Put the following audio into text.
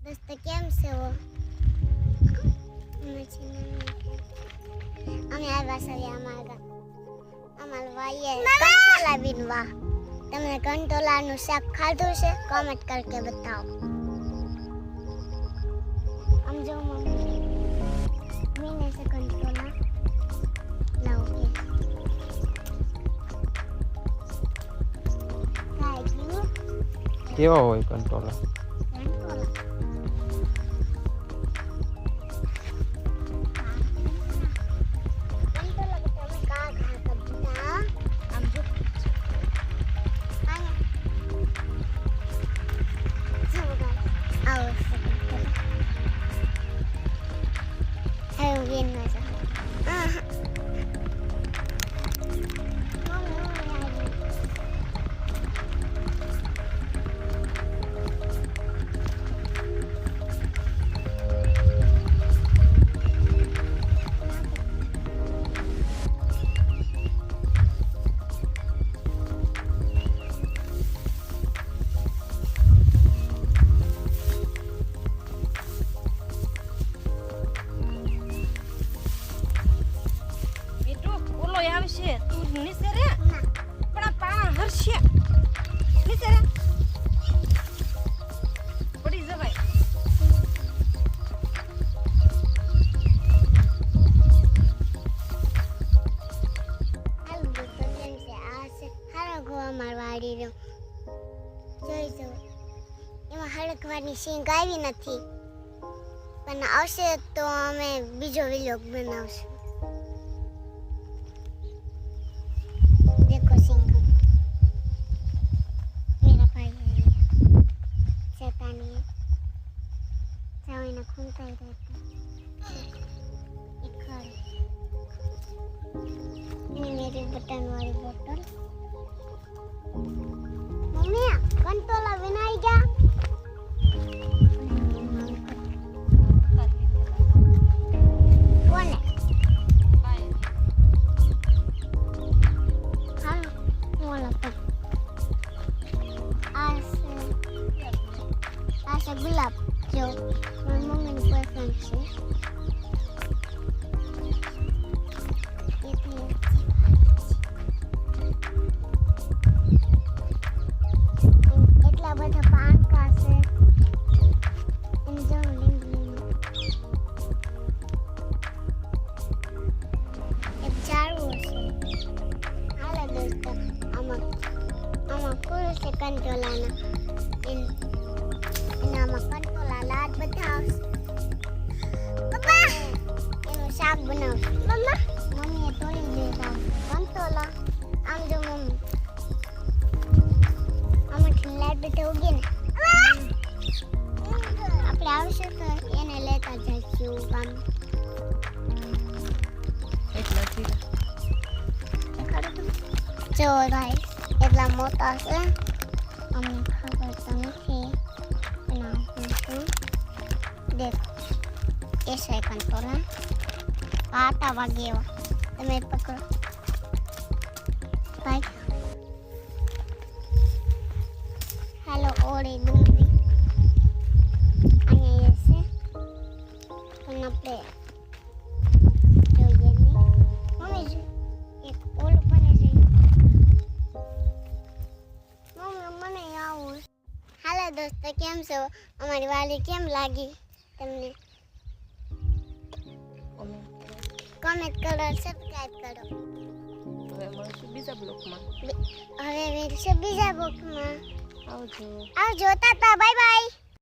दोस्तों કેમ છો? અમે આવ્યા છીએ અમારા ભાઈએ કંટોલા વીણવા. તમે કંટોલાનું શાક ખાધું છે? કોમેન્ટ કરકે બતાવો. આમ જો મમ્મી વીણે છે કંટોલા. લાવો કે કેવા હોય કંટોલા? આવશે તું નીચે રે પણ આ પાણા હરશે નીચે રે પડી જવાય. એમાં હળકવાની સીંગ આવી નથી, પણ આવશે તો અમે બીજો વિલોગ બનાવશું. देखो सिंह मेरा भाई है शैतानी है, चाहे ना घूमता ही रहता एक घर ये मेरी बटन वाली बोतल. मम्मी कंटोला विनाई क्या कौन है? Asa gelap, jo. Ngomongin boyfriend sih. Itu. એટલા બધા પાંખા છે. અને જો લીંબુ. એક ઝાડવું છે. હાલો દોસ્તો, આમાં ફૂલ છે કંટોલાના. એનામાં કંટોલા લાડ બધા આવશે. પપ્પા એનું શાક બનાવશે. મમ્મીએ તોડી દીધા કંટોલા. આમ જો મમ્મી આમાંથી લાડ બધા ઉગે ને આપણે આવશે તો એને લેતા જઈશું કામ. જો ભાઈ એટલા મોટા છે, અમને ખબર તો નથી. देखो ऐसा है कंटोला. आटा वागेवा તમે પકડો ભાઈ. હેલો ઓળી ડુંગળી અહીંયા છે, પણ આપણે જોઈએ નહીં. મમ્મી એક ઓલું બને છે. મમ્મી મને આવું. હાલો દોસ્તો કેમ છો? અમારી વાલી કેમ લાગી તમને? કોમેન્ટ કરો, સબસ્ક્રાઇબ કરો. હવે મળશું બીજા બ્લોકમાં. હવે મળશું બીજા બ્લોકમાં. આવજો. આવજો, તાતા, બાય બાય.